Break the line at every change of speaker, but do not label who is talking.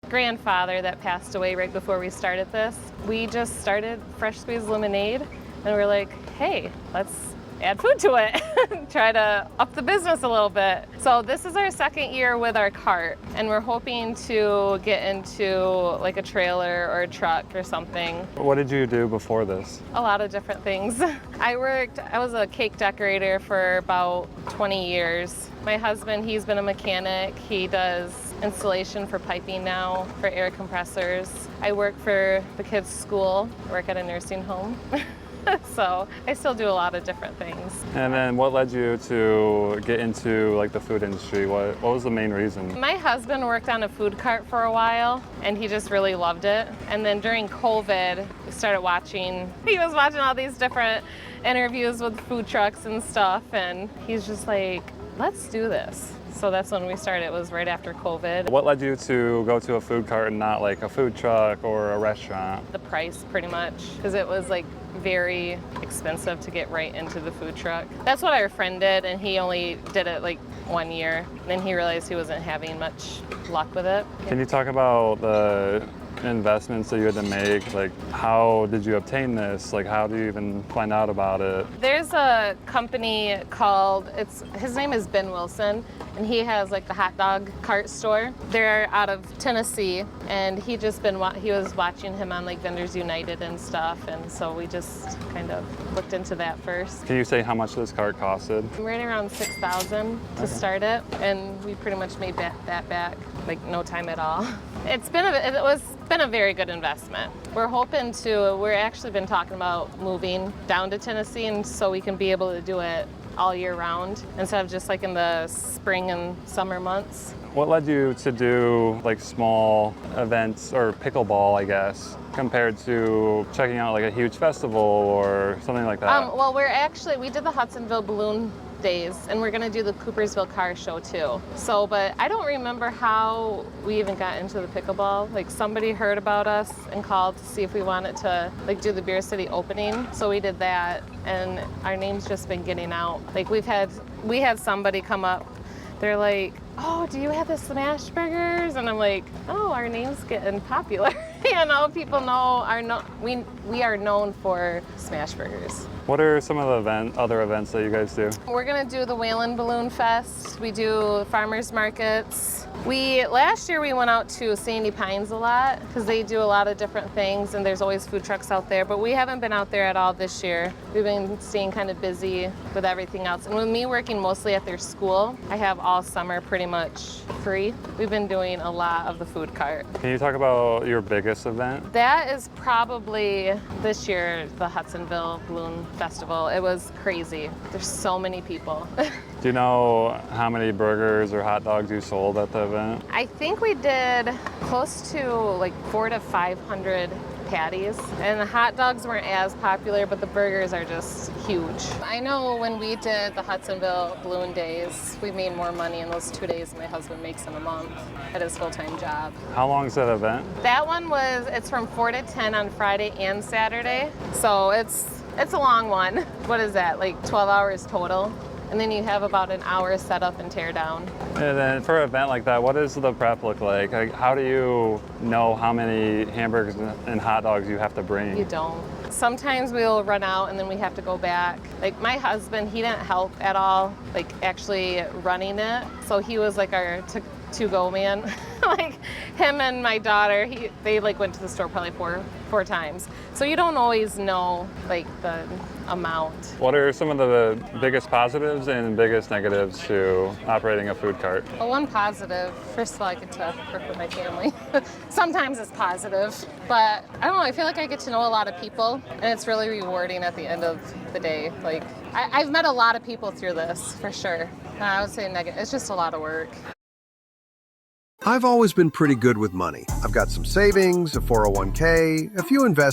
grandfather that passed away right before we started this. We just started fresh squeezed lemonade and we're like, hey, let's add food to it, try to up the business a little bit. So this is our second year with our cart, and we're hoping to get into like a trailer or a truck or something.
What did you do before this?
A lot of different things. I was a cake decorator for about 20 years. My husband, he's been a mechanic. He does installation for piping now, for air compressors. I work for the kids' school, work at a nursing home. So I still do a lot of different things.
And then what led you to get into like the food industry? What was the main reason?
My husband worked on a food cart for a while and he just really loved it. And then during COVID, we started he was watching all these different interviews with food trucks and stuff, and he's just like, let's do this. So that's when we started. It was right after COVID.
What led you to go to a food cart and not like a food truck or a restaurant?
The price, pretty much, because it was like very expensive to get right into the food truck. That's what our friend did, and he only did it like 1 year. Then he realized he wasn't having much luck with it.
Can you talk about the investments that you had to make? Like, how did you obtain this? Like, how do you even find out about it?
There's a company called, his name is Ben Wilson, and he has like the hot dog cart store. They're out of Tennessee, and he was watching him on like Vendors United and stuff, and so we just kind of looked into that first.
Can you say how much this cart costed?
Right around $6,000 to start it, and we pretty much made that back like no time at all. It's been a very good investment. We're actually been talking about moving down to Tennessee, and so we can be able to do it all year round instead of just like in the spring and summer months.
What led you to do like small events or pickleball, I guess, compared to checking out like a huge festival or something like that?
Well, we did the Hudsonville Balloon Days, and we're gonna do the Coopersville Car Show too. So, but I don't remember how we even got into the pickleball. Like somebody heard about us and called to see if we wanted to like do the Beer City opening. So we did that, and our name's just been getting out. Like we had somebody come up. They're like, oh, do you have the smash burgers? And I'm like, oh, our name's getting popular. You know, people know we are known for smash burgers.
What are some of the other events that you guys do?
We're gonna do the Whalen Balloon Fest. We do farmers markets. Last year we went out to Sandy Pines a lot because they do a lot of different things, and there's always food trucks out there, but we haven't been out there at all this year. We've been staying kind of busy with everything else. And with me working mostly at their school, I have all summer pretty much free. We've been doing a lot of the food cart.
Can you talk about your biggest event?
That is probably this year, the Hudsonville Balloon Festival. It was crazy. There's so many people.
Do you know how many burgers or hot dogs you sold at the event?
I think we did close to like 400 to 500 patties, and the hot dogs weren't as popular, but the burgers are just huge. I know when we did the Hudsonville Balloon Days, we made more money in those 2 days than my husband makes in a month at his full-time job.
How long is that event?
That one it's from 4 to 10 on Friday and Saturday, so it's a long one. What is that, like 12 hours total? And then you have about an hour set up and tear down.
And then for an event like that, what does the prep look like? Like, how do you know how many hamburgers and hot dogs you have to bring?
You don't. Sometimes we'll run out and then we have to go back. Like my husband, he didn't help at all, like actually running it. So he was like our to-go man. Like him and my daughter, they like went to the store probably four times. So you don't always know like the amount.
What are some of the biggest positives and biggest negatives to operating a food cart?
Well, one positive, first of all, I get to work with my family. Sometimes it's positive, but I don't know, I feel like I get to know a lot of people, and it's really rewarding at the end of the day. Like I've met a lot of people through this, for sure. I would say negative, it's just a lot of work.
I've always been pretty good with money. I've got some savings, a 401k, a few investments.